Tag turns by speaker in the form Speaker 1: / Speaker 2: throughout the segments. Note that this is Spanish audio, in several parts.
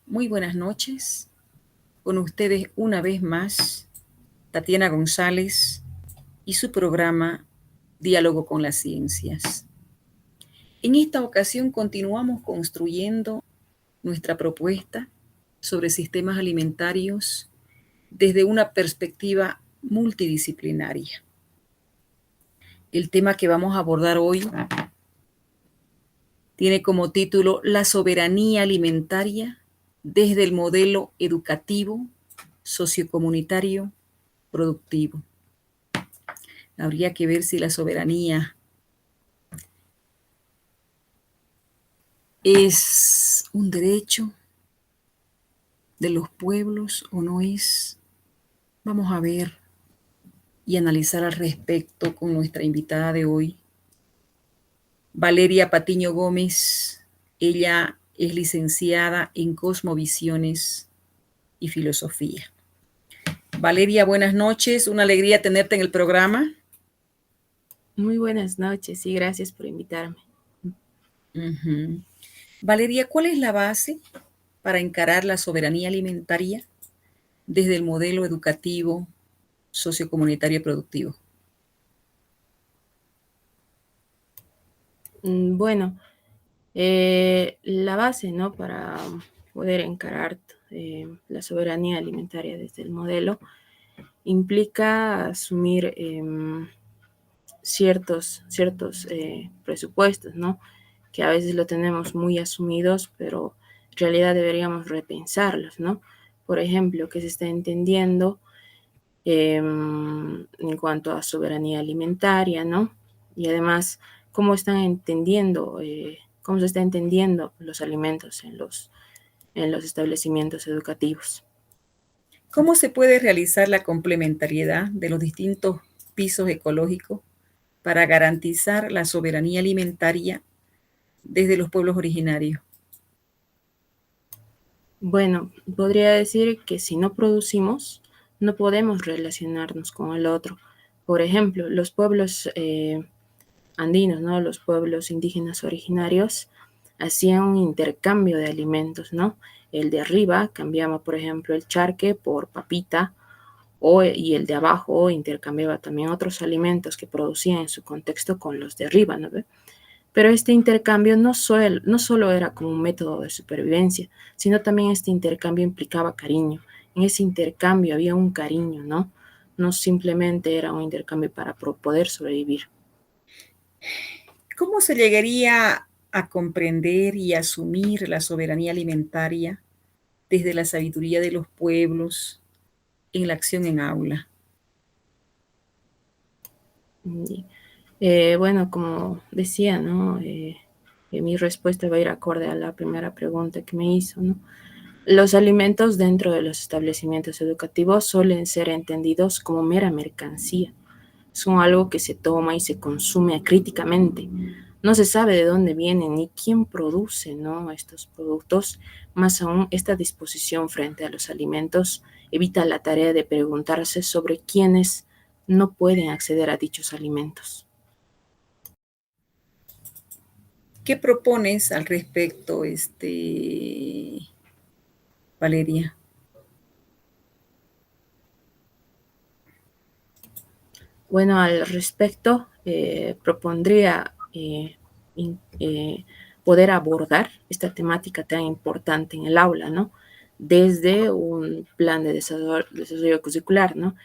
Speaker 1: Muy buenas noches. Con ustedes una vez más, Tatiana González y su programa Diálogo con las Ciencias. En esta ocasión continuamos construyendo nuestra propuesta sobre sistemas alimentarios desde una perspectiva multidisciplinaria. El tema que vamos a abordar hoy tiene como título La soberanía alimentaria desde el modelo educativo, sociocomunitario, productivo. Habría que ver si la soberanía es un derecho de los pueblos o no es. Vamos a ver y analizar al respecto con nuestra invitada de hoy, Valeria Patiño Gómez. Ella es licenciada en Cosmovisiones y Filosofía. Valeria, buenas noches. Una alegría tenerte en el programa.
Speaker 2: Muy buenas noches y gracias por invitarme.
Speaker 1: Valeria, ¿cuál es la base para encarar la soberanía alimentaria desde el modelo educativo, sociocomunitario y productivo?
Speaker 2: Bueno, la base, ¿no?, para poder encarar la soberanía alimentaria desde el modelo implica asumir ciertos presupuestos, ¿no?, que a veces lo tenemos muy asumidos, pero en realidad deberíamos repensarlos, ¿no? Por ejemplo, ¿qué se está entendiendo en cuanto a soberanía alimentaria, ¿no? Y además, cómo se está entendiendo los alimentos en los establecimientos educativos.
Speaker 1: ¿Cómo se puede realizar la complementariedad de los distintos pisos ecológicos para garantizar la soberanía alimentaria desde los pueblos originarios?
Speaker 2: Bueno, podría decir que si no producimos, no podemos relacionarnos con el otro. Por ejemplo, los pueblos andinos, ¿no?, los pueblos indígenas originarios, hacían un intercambio de alimentos, ¿no? El de arriba cambiaba, por ejemplo, el charque por papita, y el de abajo intercambiaba también otros alimentos que producían en su contexto con los de arriba, ¿no? Pero este intercambio no solo era como un método de supervivencia, sino también este intercambio implicaba cariño. En ese intercambio había un cariño, ¿no? No simplemente era un intercambio para poder sobrevivir.
Speaker 1: ¿Cómo se llegaría a comprender y asumir la soberanía alimentaria desde la sabiduría de los pueblos en la acción en aula?
Speaker 2: Y, bueno, como decía, ¿no? Mi respuesta va a ir acorde a la primera pregunta que me hizo, ¿no? Los alimentos dentro de los establecimientos educativos suelen ser entendidos como mera mercancía. Son algo que se toma y se consume acríticamente. No se sabe de dónde vienen ni quién produce, ¿no?, estos productos. Más aún, esta disposición frente a los alimentos evita la tarea de preguntarse sobre quiénes no pueden acceder a dichos alimentos.
Speaker 1: ¿Qué propones al respecto, Valeria?
Speaker 2: Bueno, al respecto, propondría poder abordar esta temática tan importante en el aula, ¿no?, desde un plan de desarrollo curricular, ¿no?,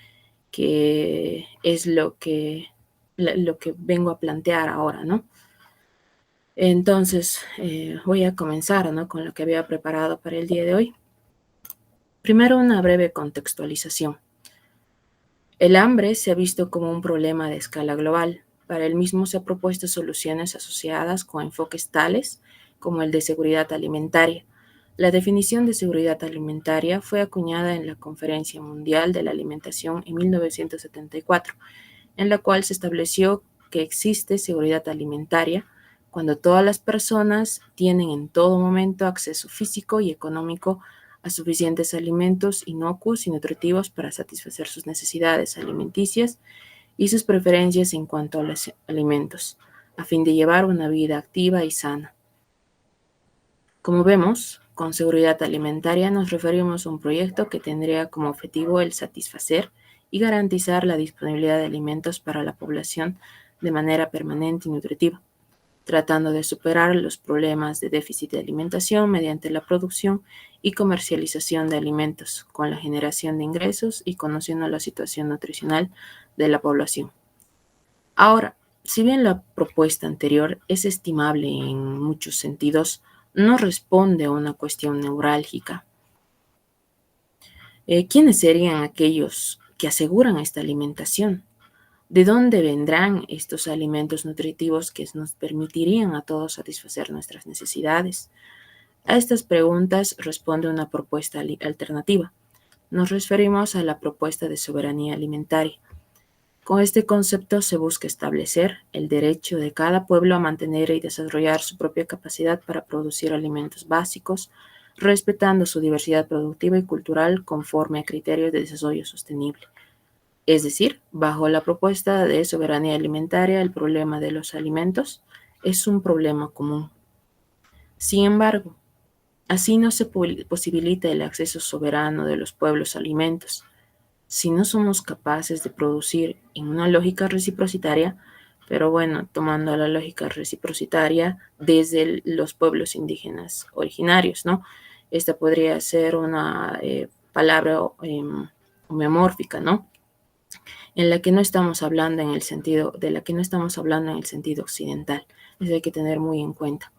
Speaker 2: que es lo que vengo a plantear ahora, ¿no? Entonces, voy a comenzar, ¿no?, con lo que había preparado para el día de hoy. Primero, una breve contextualización. El hambre se ha visto como un problema de escala global. Para el mismo se han propuesto soluciones asociadas con enfoques tales como el de seguridad alimentaria. La definición de seguridad alimentaria fue acuñada en la Conferencia Mundial de la Alimentación en 1974, en la cual se estableció que existe seguridad alimentaria cuando todas las personas tienen en todo momento acceso físico y económico a suficientes alimentos inocuos y nutritivos para satisfacer sus necesidades alimenticias y sus preferencias en cuanto a los alimentos, a fin de llevar una vida activa y sana. Como vemos, Con seguridad alimentaria nos referimos a un proyecto que tendría como objetivo el satisfacer y garantizar la disponibilidad de alimentos para la población de manera permanente y nutritiva, tratando de superar los problemas de déficit de alimentación mediante la producción y comercialización de alimentos, con la generación de ingresos y conociendo la situación nutricional de la población. Ahora, si bien la propuesta anterior es estimable en muchos sentidos, no responde a una cuestión neurálgica. ¿Quiénes serían aquellos que aseguran esta alimentación? ¿De dónde vendrán estos alimentos nutritivos que nos permitirían a todos satisfacer nuestras necesidades? A estas preguntas responde una propuesta alternativa. Nos referimos a la propuesta de soberanía alimentaria. Con este concepto se busca establecer el derecho de cada pueblo a mantener y desarrollar su propia capacidad para producir alimentos básicos, respetando su diversidad productiva y cultural conforme a criterios de desarrollo sostenible. Es decir, bajo la propuesta de soberanía alimentaria, el problema de los alimentos es un problema común. Sin embargo, así no se posibilita el acceso soberano de los pueblos a alimentos. Si no somos capaces de producir en una lógica reciprocitaria, pero bueno, tomando la lógica reciprocitaria desde los pueblos indígenas originarios, ¿no? Esta podría ser una palabra homeomórfica, ¿no? En la que no estamos hablando en el sentido, de la que no estamos hablando en el sentido occidental. Eso hay que tener muy en cuenta.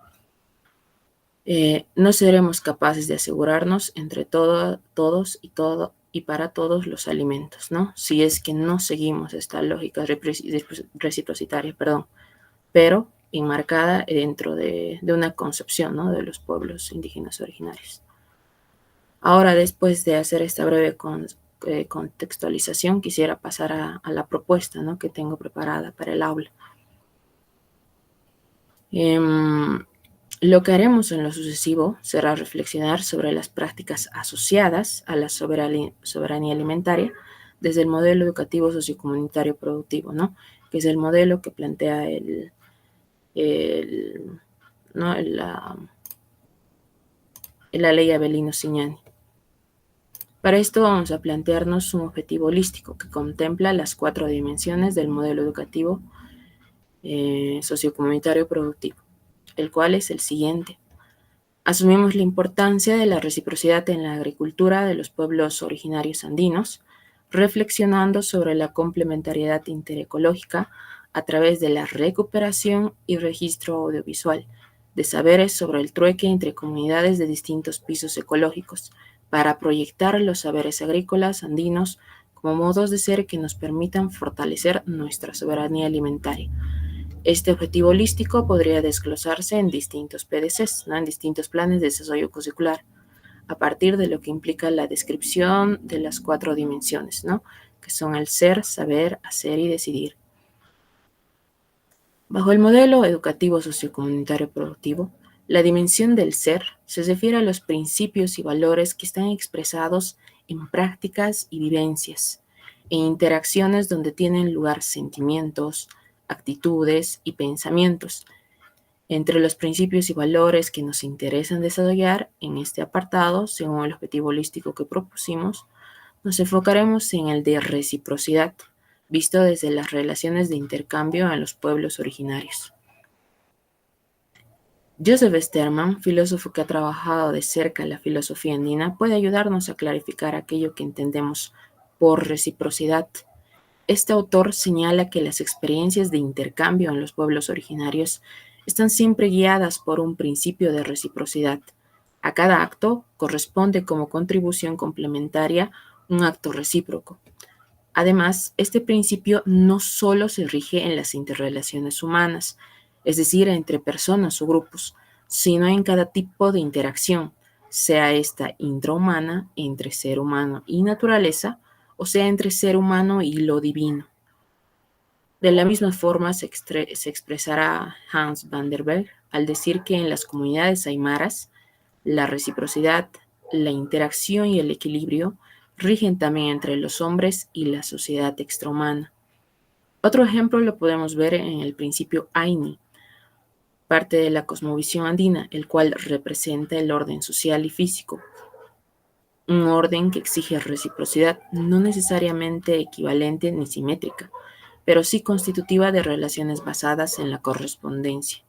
Speaker 2: No seremos capaces de asegurarnos entre todos y para todos los alimentos, ¿no? Si es que no seguimos esta lógica reciprocitaria, pero enmarcada dentro de una concepción, ¿no? De los pueblos indígenas originarios. Ahora, después de hacer esta breve contextualización, quisiera pasar a la propuesta, ¿no? Que tengo preparada para el aula. Lo que haremos en lo sucesivo será reflexionar sobre las prácticas asociadas a la soberanía alimentaria desde el modelo educativo sociocomunitario productivo, ¿no? Que es el modelo que plantea la ley Avelino Cignani. Para esto vamos a plantearnos un objetivo holístico que contempla las 4 dimensiones del modelo educativo sociocomunitario productivo, el cual es el siguiente. Asumimos la importancia de la reciprocidad en la agricultura de los pueblos originarios andinos, reflexionando sobre la complementariedad interecológica a través de la recuperación y registro audiovisual de saberes sobre el trueque entre comunidades de distintos pisos ecológicos, para proyectar los saberes agrícolas andinos como modos de ser que nos permitan fortalecer nuestra soberanía alimentaria. Este objetivo holístico podría desglosarse en distintos PDCs, ¿no? En distintos planes de desarrollo curricular, a partir de lo que implica la descripción de las 4 dimensiones, ¿no? Que son el ser, saber, hacer y decidir. Bajo el modelo educativo sociocomunitario productivo, la dimensión del ser se refiere a los principios y valores que están expresados en prácticas y vivencias, en interacciones donde tienen lugar sentimientos, actitudes y pensamientos. Entre los principios y valores que nos interesan desarrollar en este apartado, según el objetivo holístico que propusimos, nos enfocaremos en el de reciprocidad, visto desde las relaciones de intercambio en los pueblos originarios. Joseph Sterman, filósofo que ha trabajado de cerca la filosofía andina, puede ayudarnos a clarificar aquello que entendemos por reciprocidad. Este autor señala que las experiencias de intercambio en los pueblos originarios están siempre guiadas por un principio de reciprocidad. A cada acto corresponde como contribución complementaria un acto recíproco. Además, este principio no solo se rige en las interrelaciones humanas, es decir, entre personas o grupos, sino en cada tipo de interacción, sea esta intrahumana entre ser humano y naturaleza, o sea entre ser humano y lo divino. De la misma forma se expresará Hans van der Berg al decir que en las comunidades aymaras, la reciprocidad, la interacción y el equilibrio rigen también entre los hombres y la sociedad extrahumana. Otro ejemplo lo podemos ver en el principio Aini. parte de la cosmovisión andina, el cual representa el orden social y físico, un orden que exige reciprocidad, no necesariamente equivalente ni simétrica, pero sí constitutiva de relaciones basadas en la correspondencia.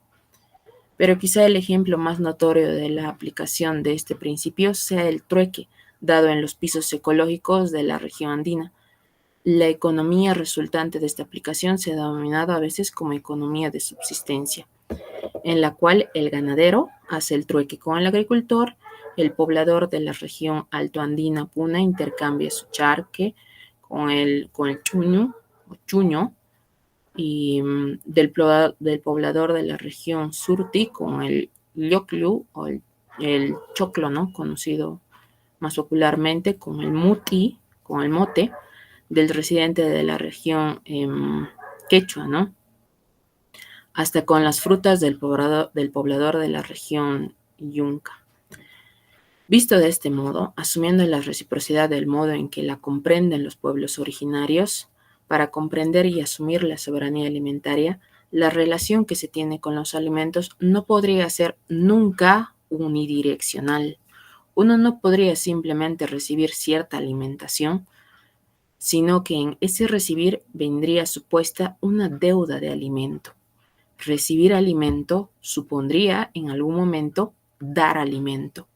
Speaker 2: Pero quizá el ejemplo más notorio de la aplicación de este principio sea el trueque dado en los pisos ecológicos de la región andina. La economía resultante de esta aplicación se ha denominado a veces como economía de subsistencia, en la cual el ganadero hace el trueque con el agricultor, el poblador de la región altoandina Puna intercambia su charque con el chuño y del poblador de la región Surti con el Lloclu o el choclo, ¿no? Conocido más popularmente con el muti, con el mote, del residente de la región quechua, ¿no? Hasta con las frutas del poblador de la región Yunca. Visto de este modo, asumiendo la reciprocidad del modo en que la comprenden los pueblos originarios, para comprender y asumir la soberanía alimentaria, la relación que se tiene con los alimentos no podría ser nunca unidireccional. Uno no podría simplemente recibir cierta alimentación, sino que en ese recibir vendría supuesta una deuda de alimento. Recibir alimento supondría en algún momento dar alimento.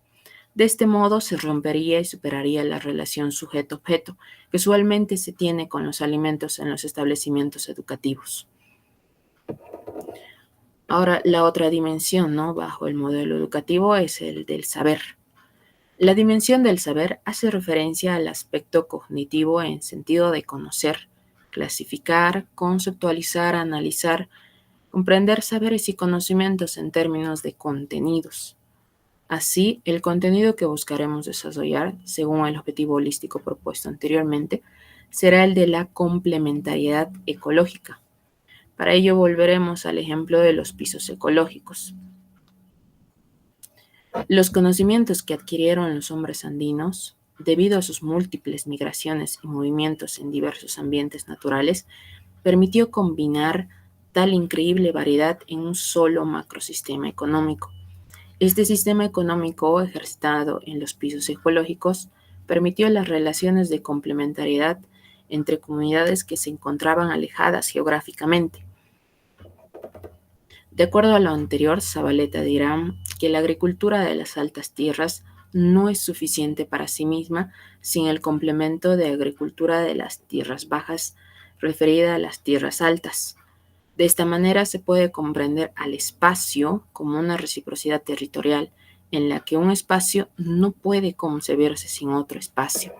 Speaker 2: De este modo se rompería y superaría la relación sujeto-objeto que usualmente se tiene con los alimentos en los establecimientos educativos. Ahora, la otra dimensión, ¿no?, bajo el modelo educativo es el del saber. La dimensión del saber hace referencia al aspecto cognitivo en sentido de conocer, clasificar, conceptualizar, analizar, comprender saberes y conocimientos en términos de contenidos. Así, el contenido que buscaremos desarrollar, según el objetivo holístico propuesto anteriormente, será el de la complementariedad ecológica. Para ello volveremos al ejemplo de los pisos ecológicos. Los conocimientos que adquirieron los hombres andinos, debido a sus múltiples migraciones y movimientos en diversos ambientes naturales, permitió combinar tal increíble variedad en un solo macrosistema económico. Este sistema económico, ejercitado en los pisos ecológicos, permitió las relaciones de complementariedad entre comunidades que se encontraban alejadas geográficamente. De acuerdo a lo anterior, Zabaleta dirá que la agricultura de las altas tierras no es suficiente para sí misma sin el complemento de agricultura de las tierras bajas referida a las tierras altas. De esta manera se puede comprender al espacio como una reciprocidad territorial en la que un espacio no puede concebirse sin otro espacio.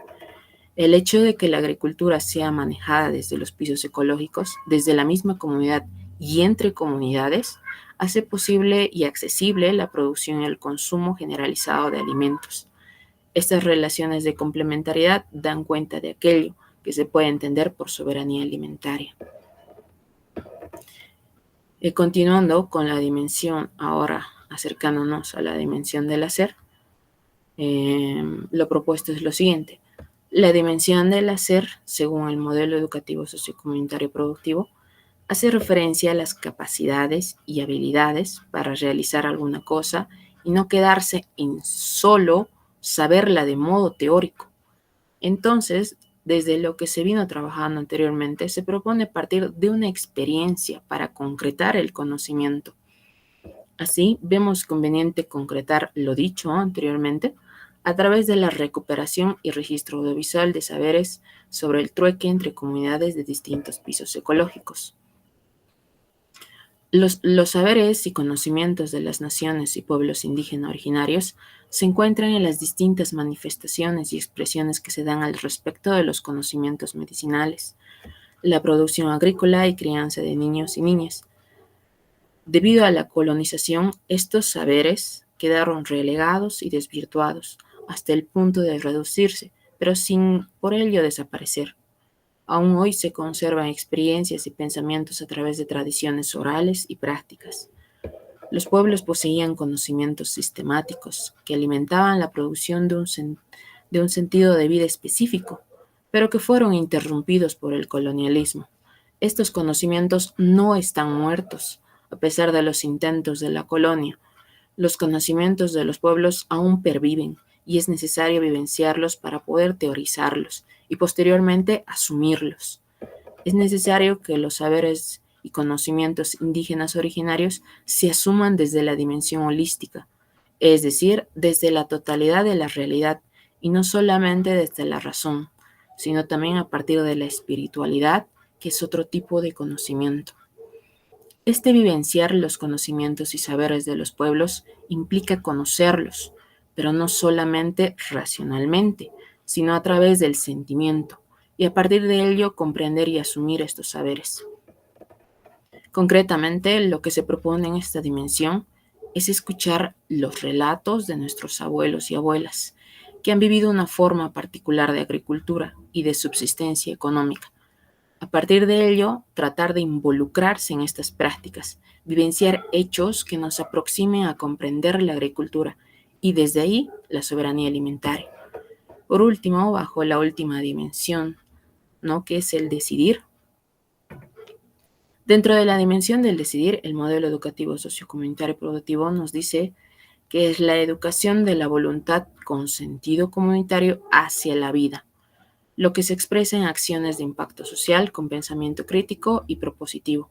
Speaker 2: El hecho de que la agricultura sea manejada desde los pisos ecológicos, desde la misma comunidad y entre comunidades, hace posible y accesible la producción y el consumo generalizado de alimentos. Estas relaciones de complementariedad dan cuenta de aquello que se puede entender por soberanía alimentaria. Continuando con la dimensión, ahora acercándonos a la dimensión del hacer, lo propuesto es lo siguiente. La dimensión del hacer, según el modelo educativo sociocomunitario productivo, hace referencia a las capacidades y habilidades para realizar alguna cosa y no quedarse en solo saberla de modo teórico. Entonces, desde lo que se vino trabajando anteriormente, se propone partir de una experiencia para concretar el conocimiento. Así, vemos conveniente concretar lo dicho anteriormente a través de la recuperación y registro audiovisual de saberes sobre el trueque entre comunidades de distintos pisos ecológicos. Los saberes y conocimientos de las naciones y pueblos indígenas originarios se encuentran en las distintas manifestaciones y expresiones que se dan al respecto de los conocimientos medicinales, la producción agrícola y crianza de niños y niñas. Debido a la colonización, estos saberes quedaron relegados y desvirtuados hasta el punto de reducirse, pero sin por ello desaparecer. Aún hoy se conservan experiencias y pensamientos a través de tradiciones orales y prácticas. Los pueblos poseían conocimientos sistemáticos que alimentaban la producción de un sentido de vida específico, pero que fueron interrumpidos por el colonialismo. Estos conocimientos no están muertos, A pesar de los intentos de la colonia, los conocimientos de los pueblos aún perviven y es necesario vivenciarlos para poder teorizarlos y posteriormente asumirlos. Es necesario que los saberes y conocimientos indígenas originarios se asuman desde la dimensión holística, es decir, desde la totalidad de la realidad y no solamente desde la razón, sino también a partir de la espiritualidad, que es otro tipo de conocimiento. Este vivenciar los conocimientos y saberes de los pueblos implica conocerlos, pero no solamente racionalmente, sino a través del sentimiento, y a partir de ello comprender y asumir estos saberes. Concretamente, lo que se propone en esta dimensión es escuchar los relatos de nuestros abuelos y abuelas, que han vivido una forma particular de agricultura y de subsistencia económica. A partir de ello, tratar de involucrarse en estas prácticas, vivenciar hechos que nos aproximen a comprender la agricultura y desde ahí la soberanía alimentaria. Por último, bajo la última dimensión, ¿no?, que es el decidir. Dentro de la dimensión del decidir, el modelo educativo sociocomunitario productivo nos dice que es la educación de la voluntad con sentido comunitario hacia la vida, lo que se expresa en acciones de impacto social con pensamiento crítico y propositivo.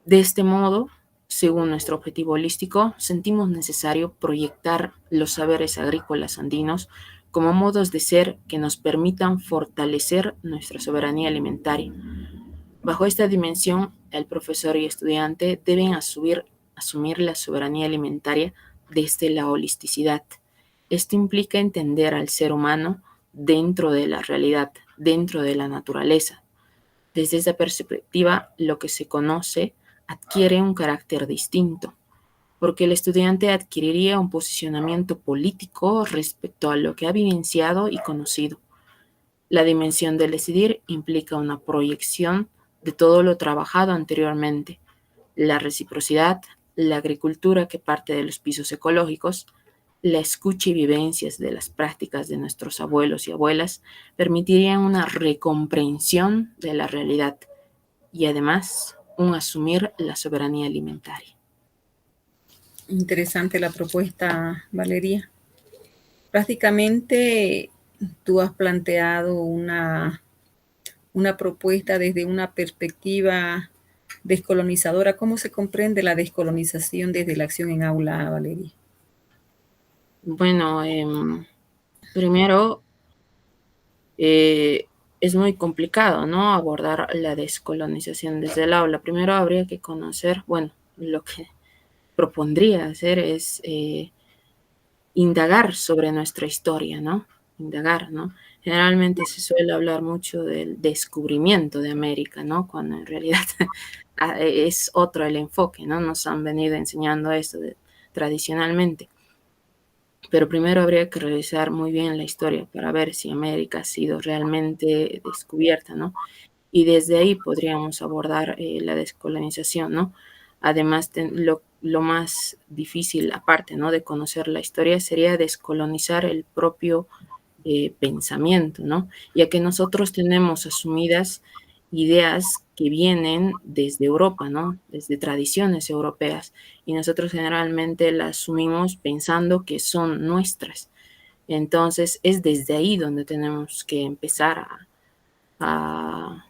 Speaker 2: De este modo, según nuestro objetivo holístico, sentimos necesario proyectar los saberes agrícolas andinos como modos de ser que nos permitan fortalecer nuestra soberanía alimentaria. Bajo esta dimensión, el profesor y estudiante deben asumir la soberanía alimentaria desde la holisticidad. Esto implica entender al ser humano dentro de la realidad, dentro de la naturaleza. Desde esa perspectiva, lo que se conoce adquiere un carácter distinto, porque el estudiante adquiriría un posicionamiento político respecto a lo que ha vivenciado y conocido. La dimensión del decidir implica una proyección de todo lo trabajado anteriormente, la reciprocidad, la agricultura que parte de los pisos ecológicos, la escucha y vivencias de las prácticas de nuestros abuelos y abuelas permitirían una recomprensión de la realidad y además un asumir la soberanía alimentaria.
Speaker 1: Interesante la propuesta, Valeria. Prácticamente tú has planteado una propuesta desde una perspectiva descolonizadora. ¿Cómo se comprende la descolonización desde la acción en aula, Valeria?
Speaker 2: Bueno, primero es muy complicado, ¿no?, abordar la descolonización desde el aula. Primero habría que conocer, bueno, lo que propondría hacer es indagar sobre nuestra historia, ¿no? Indagar, ¿no? Generalmente se suele hablar mucho del descubrimiento de América, ¿no?, cuando en realidad es otro el enfoque, ¿no? Nos han venido enseñando esto tradicionalmente. Pero primero habría que revisar muy bien la historia para ver si América ha sido realmente descubierta, ¿no? Y desde ahí podríamos abordar la descolonización, ¿no? Además, lo más difícil, aparte, ¿no?, de conocer la historia, sería descolonizar el propio pensamiento, ¿no? Ya que nosotros tenemos asumidas ideas que vienen desde Europa, ¿no?, desde tradiciones europeas, y nosotros generalmente las asumimos pensando que son nuestras. Entonces, es desde ahí donde tenemos que empezar a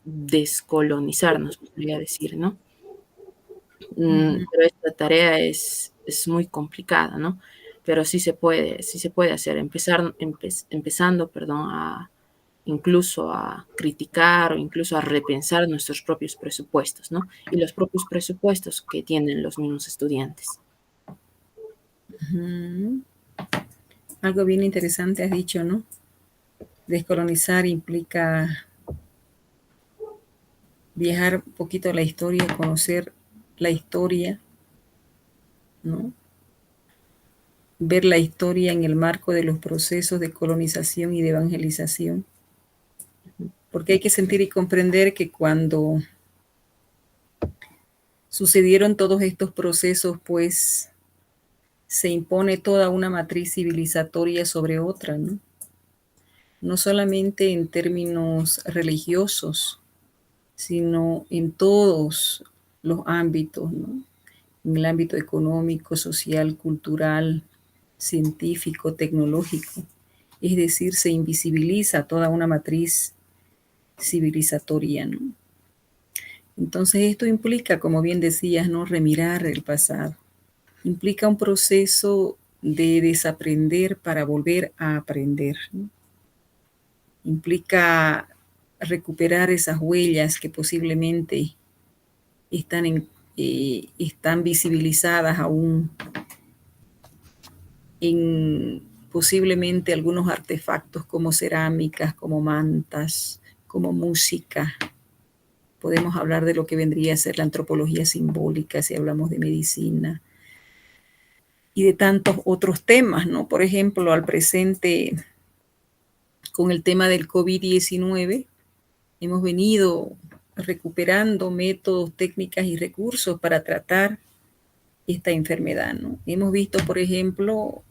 Speaker 2: descolonizarnos, podría decir, ¿no? Pero esta tarea es muy complicada, ¿no? Pero sí se puede hacer, empezando, incluso a criticar o incluso a repensar nuestros propios presupuestos, ¿no? Y los propios presupuestos que tienen los mismos estudiantes.
Speaker 1: Algo bien interesante has dicho, ¿no? Descolonizar implica viajar un poquito a la historia, conocer la historia, ¿no? Ver la historia en el marco de los procesos de colonización y de evangelización. Porque hay que sentir y comprender que cuando sucedieron todos estos procesos, pues se impone toda una matriz civilizatoria sobre otra, ¿no? No solamente en términos religiosos, sino en todos los ámbitos, ¿no? En el ámbito económico, social, cultural, científico, tecnológico. Es decir, se invisibiliza toda una matriz civilizatoria, ¿no? Entonces esto implica, como bien decías, ¿no? Remirar el pasado. Implica un proceso de desaprender para volver a aprender, ¿no? Implica recuperar esas huellas que posiblemente están visibilizadas aún en posiblemente algunos artefactos como cerámicas, como mantas, como música. Podemos hablar de lo que vendría a ser la antropología simbólica si hablamos de medicina y de tantos otros temas, ¿no? Por ejemplo, al presente, con el tema del COVID-19, hemos venido recuperando métodos, técnicas y recursos para tratar esta enfermedad, ¿no? Hemos visto, por ejemplo,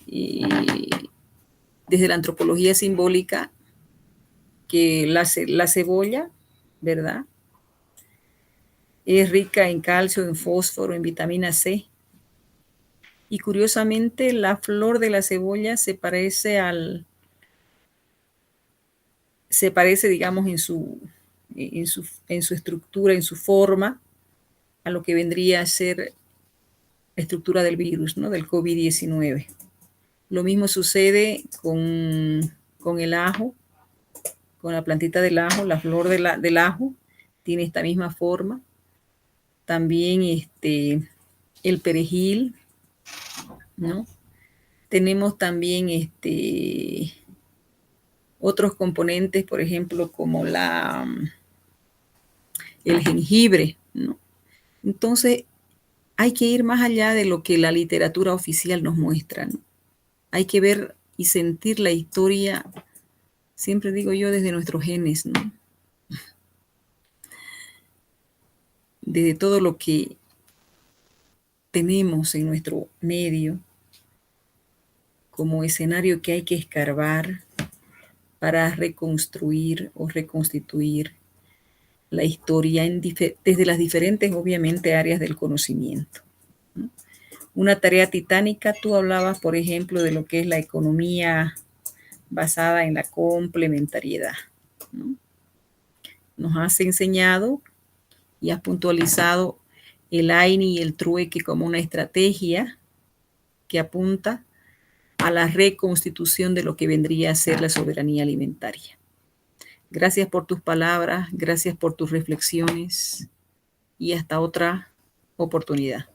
Speaker 1: desde la antropología simbólica, que la cebolla, ¿verdad? Es rica en calcio, en fósforo, en vitamina C. Y curiosamente, la flor de la cebolla se parece, digamos, en su estructura, en su forma, a lo que vendría a ser la estructura del virus, ¿no? Del COVID-19. Lo mismo sucede con el ajo, con la plantita del ajo, la flor del ajo tiene esta misma forma. También el perejil, ¿no? Tenemos también otros componentes, por ejemplo, como el jengibre, ¿no? Entonces, hay que ir más allá de lo que la literatura oficial nos muestra, ¿no? Hay que ver y sentir la historia, siempre digo yo, desde nuestros genes, ¿no? Desde todo lo que tenemos en nuestro medio como escenario que hay que escarbar para reconstruir o reconstituir la historia desde las diferentes, obviamente, áreas del conocimiento, ¿no? Una tarea titánica, tú hablabas, por ejemplo, de lo que es la economía basada en la complementariedad, ¿no? Nos has enseñado y has puntualizado el AINI y el trueque como una estrategia que apunta a la reconstitución de lo que vendría a ser la soberanía alimentaria. Gracias por tus palabras, gracias por tus reflexiones y hasta otra oportunidad.